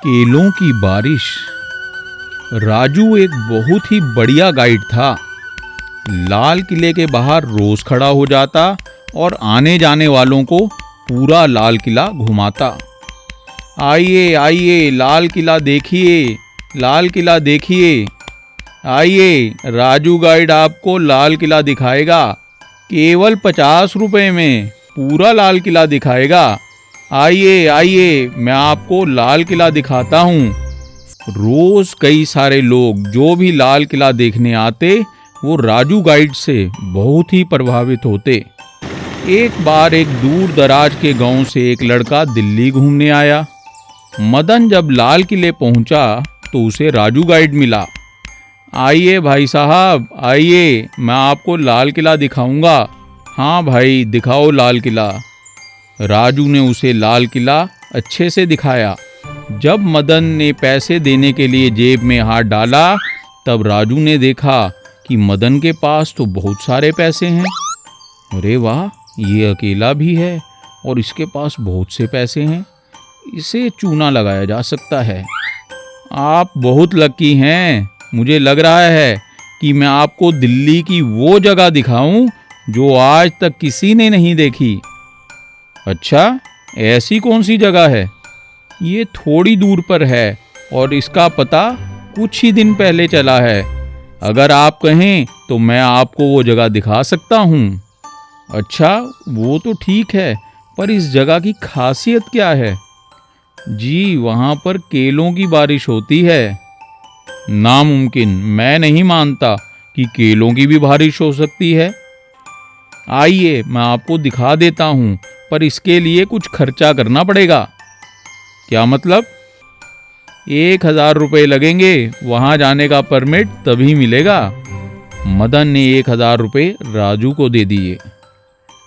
केलों की बारिश। राजू एक बहुत ही बढ़िया गाइड था। लाल किले के बाहर रोज खड़ा हो जाता और आने जाने वालों को पूरा लाल किला घुमाता। आइए आइए, लाल किला देखिए, लाल किला देखिए। आइए, राजू गाइड आपको लाल किला दिखाएगा। केवल 50 रुपए में पूरा लाल किला दिखाएगा। आइए आइए, मैं आपको लाल किला दिखाता हूँ। रोज कई सारे लोग जो भी लाल किला देखने आते वो राजू गाइड से बहुत ही प्रभावित होते। एक बार एक दूर दराज के गांव से एक लड़का दिल्ली घूमने आया। मदन जब लाल किले पहुंचा तो उसे राजू गाइड मिला। आइए भाई साहब, आइए, मैं आपको लाल किला दिखाऊंगा। हाँ भाई, दिखाओ लाल किला। राजू ने उसे लाल किला अच्छे से दिखाया। जब मदन ने पैसे देने के लिए जेब में हाथ डाला तब राजू ने देखा कि मदन के पास तो बहुत सारे पैसे हैं। अरे वाह, ये अकेला भी है और इसके पास बहुत से पैसे हैं। इसे चूना लगाया जा सकता है। आप बहुत लकी हैं। मुझे लग रहा है कि मैं आपको दिल्ली की वो जगह दिखाऊं जो आज तक किसी ने नहीं देखी। अच्छा, ऐसी कौन सी जगह है? ये थोड़ी दूर पर है और इसका पता कुछ ही दिन पहले चला है। अगर आप कहें तो मैं आपको वो जगह दिखा सकता हूँ। अच्छा, वो तो ठीक है, पर इस जगह की खासियत क्या है? जी, वहाँ पर केलों की बारिश होती है। नामुमकिन, मैं नहीं मानता कि केलों की भी बारिश हो सकती है। आइए, मैं आपको दिखा देता हूँ, पर इसके लिए कुछ खर्चा करना पड़ेगा। क्या मतलब? 1000 रुपये लगेंगे। वहाँ जाने का परमिट तभी मिलेगा। मदन ने 1000 रुपये राजू को दे दिए।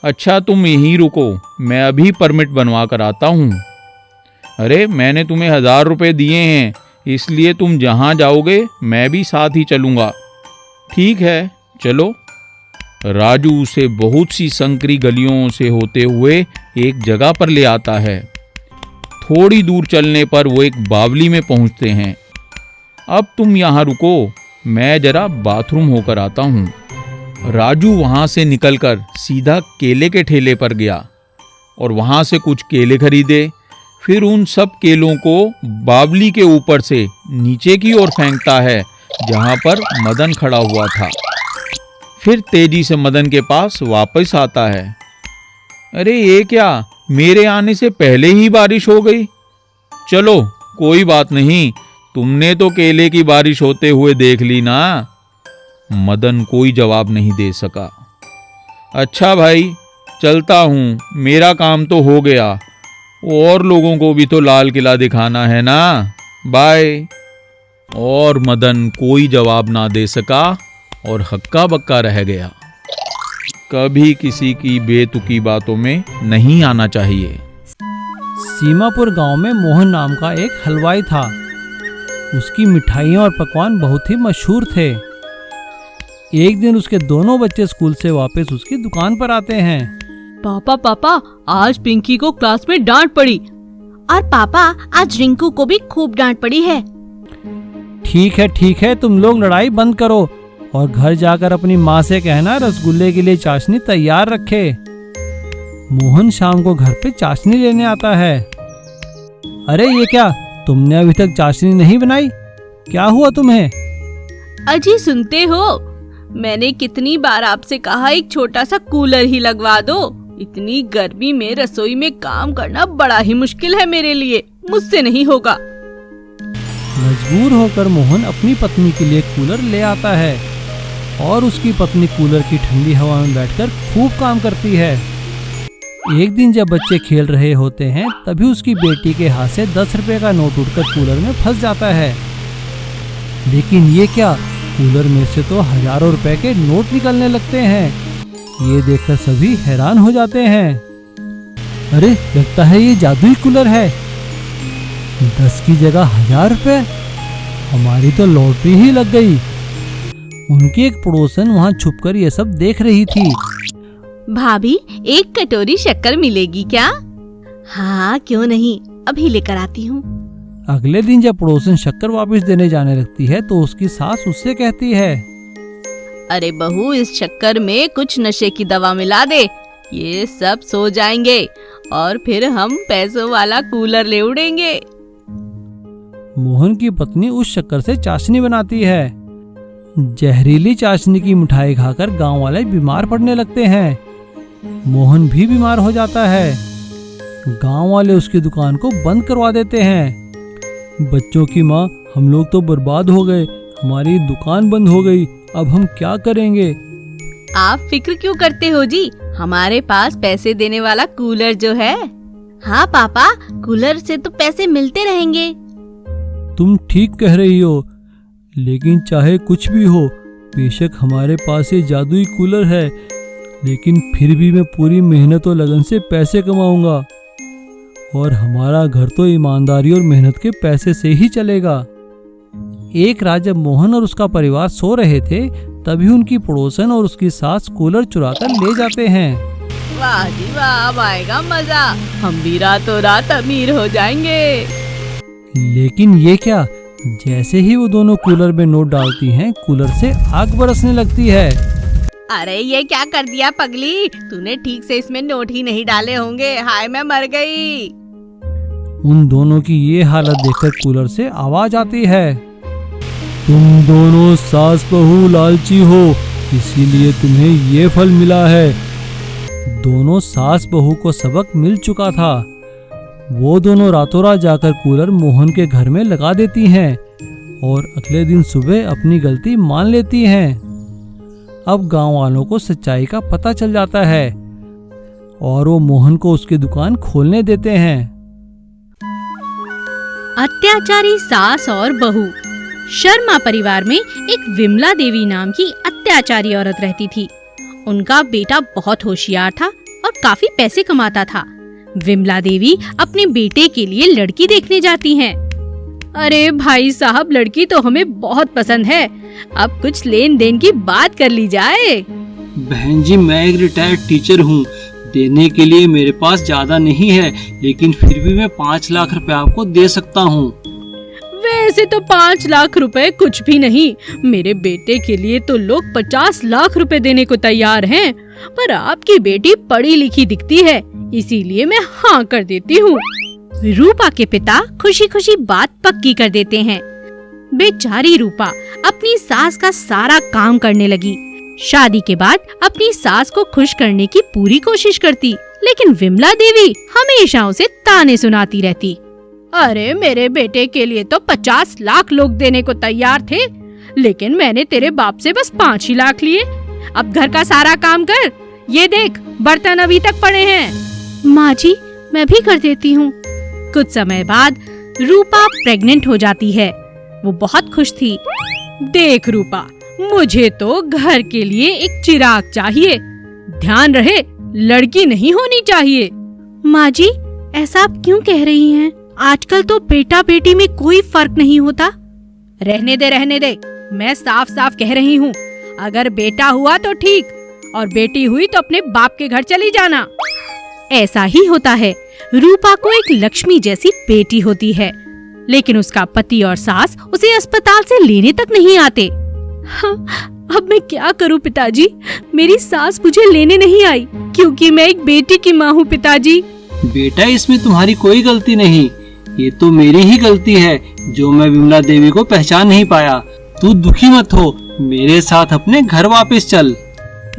अच्छा, तुम यहीं रुको, मैं अभी परमिट बनवा कर आता हूँ। अरे, मैंने तुम्हें 1000 रुपये दिए हैं, इसलिए तुम जहाँ जाओगे मैं भी साथ ही चलूँगा। ठीक है, चलो। राजू उसे बहुत सी संकरी गलियों से होते हुए एक जगह पर ले आता है। थोड़ी दूर चलने पर वो एक बावली में पहुंचते हैं। अब तुम यहाँ रुको, मैं जरा बाथरूम होकर आता हूँ। राजू वहाँ से निकलकर सीधा केले के ठेले पर गया और वहाँ से कुछ केले खरीदे। फिर उन सब केलों को बावली के ऊपर से नीचे की ओर फेंकता है जहाँ पर मदन खड़ा हुआ था। फिर तेजी से मदन के पास वापस आता है। अरे ये क्या, मेरे आने से पहले ही बारिश हो गई। चलो, कोई बात नहीं, तुमने तो केले की बारिश होते हुए देख ली ना। मदन कोई जवाब नहीं दे सका। अच्छा भाई, चलता हूँ, मेरा काम तो हो गया। और लोगों को भी तो लाल किला दिखाना है ना। बाय। और मदन कोई जवाब ना दे सका और हक्का बक्का रह गया। कभी किसी की बेतुकी बातों में नहीं आना चाहिए। सीमापुर गांव में मोहन नाम का एक हलवाई था। उसकी मिठाइयाँ और पकवान बहुत ही मशहूर थे। एक दिन उसके दोनों बच्चे स्कूल से वापस उसकी दुकान पर आते हैं। पापा पापा, आज पिंकी को क्लास में डांट पड़ी। और पापा, आज रिंकू को भी खूब डांट पड़ी है। ठीक है, तुम लोग लड़ाई बंद करो और घर जाकर अपनी माँ से कहना रसगुल्ले के लिए चाशनी तैयार रखे। मोहन शाम को घर पे चाशनी लेने आता है। अरे ये क्या, तुमने अभी तक चाशनी नहीं बनाई? क्या हुआ तुम्हें? अजी सुनते हो, मैंने कितनी बार आपसे कहा एक छोटा सा कूलर ही लगवा दो। इतनी गर्मी में रसोई में काम करना बड़ा ही मुश्किल है मेरे लिए, मुझसे नहीं होगा। मजबूर होकर मोहन अपनी पत्नी के लिए कूलर ले आता है और उसकी पत्नी कूलर की ठंडी हवा में बैठकर खूब काम करती है। एक दिन जब बच्चे खेल रहे होते हैं तभी उसकी बेटी के हाथ से 10 रुपए का नोट उठकर कूलर में फंस जाता है। लेकिन ये क्या, कूलर में से तो हजारों रुपए के नोट निकलने लगते हैं। ये देखकर सभी हैरान हो जाते हैं। अरे, लगता है ये जादुई कूलर है। 10 की जगह 1000 रुपए, हमारी तो लॉटरी ही लग गई। उनकी एक पड़ोसन वहाँ छुपकर ये सब देख रही थी। भाभी, एक कटोरी शक्कर मिलेगी क्या? हाँ, क्यों नहीं, अभी लेकर आती हूँ। अगले दिन जब पड़ोसन शक्कर वापस देने जाने लगती है तो उसकी सास उससे कहती है, अरे बहू, इस शक्कर में कुछ नशे की दवा मिला दे, ये सब सो जाएंगे और फिर हम पैसों वाला कूलर ले उड़ेंगे। मोहन की पत्नी उस शक्कर से चाशनी बनाती है। जहरीली चाशनी की मिठाई खाकर गांव वाले बीमार पड़ने लगते हैं। मोहन भी बीमार हो जाता है। गांव वाले उसकी दुकान को बंद करवा देते हैं। बच्चों की माँ, हम लोग तो बर्बाद हो गए, हमारी दुकान बंद हो गई, अब हम क्या करेंगे? आप फिक्र क्यों करते हो जी, हमारे पास पैसे देने वाला कूलर जो है। हाँ पापा, कूलर से तो पैसे मिलते रहेंगे। तुम ठीक कह रही हो, लेकिन चाहे कुछ भी हो, बेशक हमारे पास ये जादुई कूलर है, लेकिन फिर भी मैं पूरी मेहनत और लगन से पैसे कमाऊंगा और हमारा घर तो ईमानदारी और मेहनत के पैसे से ही चलेगा। एक रात जब मोहन और उसका परिवार सो रहे थे, तभी उनकी पड़ोसन और उसकी सास कूलर चुराकर ले जाते हैं। वाह जी वाह, अब आएगा मजा, हम भी रातों रात अमीर हो जाएंगे। लेकिन ये क्या, जैसे ही वो दोनों कूलर में नोट डालती हैं, कूलर से आग बरसने लगती है। अरे ये क्या कर दिया पगली, तूने ठीक से इसमें नोट ही नहीं डाले होंगे, हाय मैं मर गई। उन दोनों की ये हालत देखकर कूलर से आवाज आती है, तुम दोनों सास बहू लालची हो, इसीलिए तुम्हें ये फल मिला है। दोनों सास बहू को सबक मिल चुका था। वो दोनों रातों रात जाकर कूलर मोहन के घर में लगा देती हैं और अगले दिन सुबह अपनी गलती मान लेती हैं। अब गांव वालों को सच्चाई का पता चल जाता है और वो मोहन को उसकी दुकान खोलने देते हैं। अत्याचारी सास और बहू। शर्मा परिवार में एक विमला देवी नाम की अत्याचारी औरत रहती थी। उनका बेटा बहुत होशियार था और काफी पैसे कमाता था। विमला देवी अपने बेटे के लिए लड़की देखने जाती हैं। अरे भाई साहब, लड़की तो हमें बहुत पसंद है, अब कुछ लेन देन की बात कर ली जाए। बहन जी, मैं एक रिटायर्ड टीचर हूँ, देने के लिए मेरे पास ज्यादा नहीं है, लेकिन फिर भी मैं 5 लाख रुपए आपको दे सकता हूँ। वैसे तो 5 लाख रुपए कुछ भी नहीं, मेरे बेटे के लिए तो लोग 50 लाख रुपए देने को तैयार हैं, पर आपकी बेटी पढ़ी लिखी दिखती है, इसीलिए मैं हाँ कर देती हूँ। रूपा के पिता खुशी खुशी बात पक्की कर देते हैं। बेचारी रूपा अपनी सास का सारा काम करने लगी। शादी के बाद अपनी सास को खुश करने की पूरी कोशिश करती, लेकिन विमला देवी हमेशा उसे ताने सुनाती रहती। अरे मेरे बेटे के लिए तो 50 लाख लोग देने को तैयार थे, लेकिन मैंने तेरे बाप से बस 5 ही लाख लिए। अब घर का सारा काम कर, ये देख बर्तन अभी तक पड़े हैं। माँ जी, मैं भी कर देती हूँ। कुछ समय बाद रूपा प्रेग्नेंट हो जाती है। वो बहुत खुश थी। देख रूपा, मुझे तो घर के लिए एक चिराग चाहिए, ध्यान रहे लड़की नहीं होनी चाहिए। माँ जी, ऐसा आप क्यों कह रही हैं? आजकल तो बेटा बेटी में कोई फर्क नहीं होता। रहने दे, मैं साफ साफ कह रही हूँ, अगर बेटा हुआ तो ठीक, और बेटी हुई तो अपने बाप के घर चली जाना। ऐसा ही होता है। रूपा को एक लक्ष्मी जैसी बेटी होती है, लेकिन उसका पति और सास उसे अस्पताल से लेने तक नहीं आते। हाँ, अब मैं क्या करूं पिताजी, मेरी सास मुझे लेने नहीं आई क्योंकि मैं एक बेटी की माँ हूँ पिताजी। बेटा, इसमें तुम्हारी कोई गलती नहीं, ये तो मेरी ही गलती है जो मैं विमला देवी को पहचान नहीं पाया। तू दुखी मत हो, मेरे साथ अपने घर वापस चल।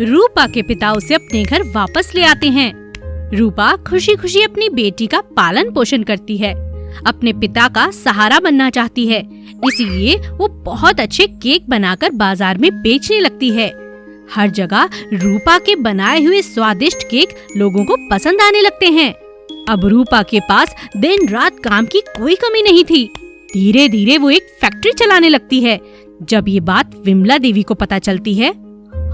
रूपा के पिता उसे अपने घर वापस ले आते हैं। रूपा खुशी खुशी अपनी बेटी का पालन पोषण करती है, अपने पिता का सहारा बनना चाहती है, इसीलिए वो बहुत अच्छे केक बनाकर बाजार में बेचने लगती है। हर जगह रूपा के बनाए हुए स्वादिष्ट केक लोगों को पसंद आने लगते हैं। अब रूपा के पास दिन रात काम की कोई कमी नहीं थी। धीरे धीरे वो एक फैक्ट्री चलाने लगती है। जब ये बात विमला देवी को पता चलती है,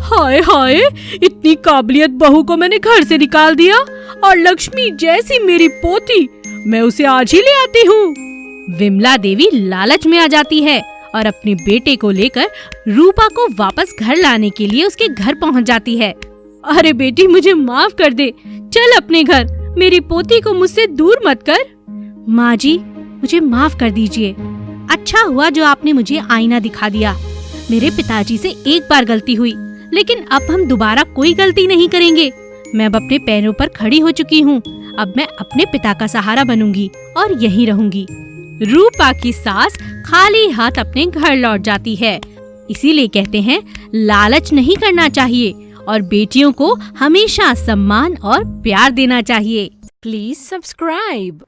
हाय हाय, इतनी काबिलियत बहू को मैंने घर से निकाल दिया, और लक्ष्मी जैसी मेरी पोती, मैं उसे आज ही ले आती हूँ। विमला देवी लालच में आ जाती है और अपने बेटे को लेकर रूपा को वापस घर लाने के लिए उसके घर पहुँच जाती है। अरे बेटी, मुझे माफ कर दे, चल अपने घर, मेरी पोती को मुझसे दूर मत कर। माँ जी, मुझे माफ कर दीजिए। अच्छा हुआ जो आपने मुझे आईना दिखा दिया। मेरे पिताजी से एक बार गलती हुई, लेकिन अब हम दोबारा कोई गलती नहीं करेंगे। मैं अब अपने पैरों पर खड़ी हो चुकी हूँ। अब मैं अपने पिता का सहारा बनूंगी और यहीं रहूंगी। रूपा की सास खाली हाथ अपने घर लौट जाती है। इसीलिए कहते हैं लालच नहीं करना चाहिए और बेटियों को हमेशा सम्मान और प्यार देना चाहिए। Please subscribe.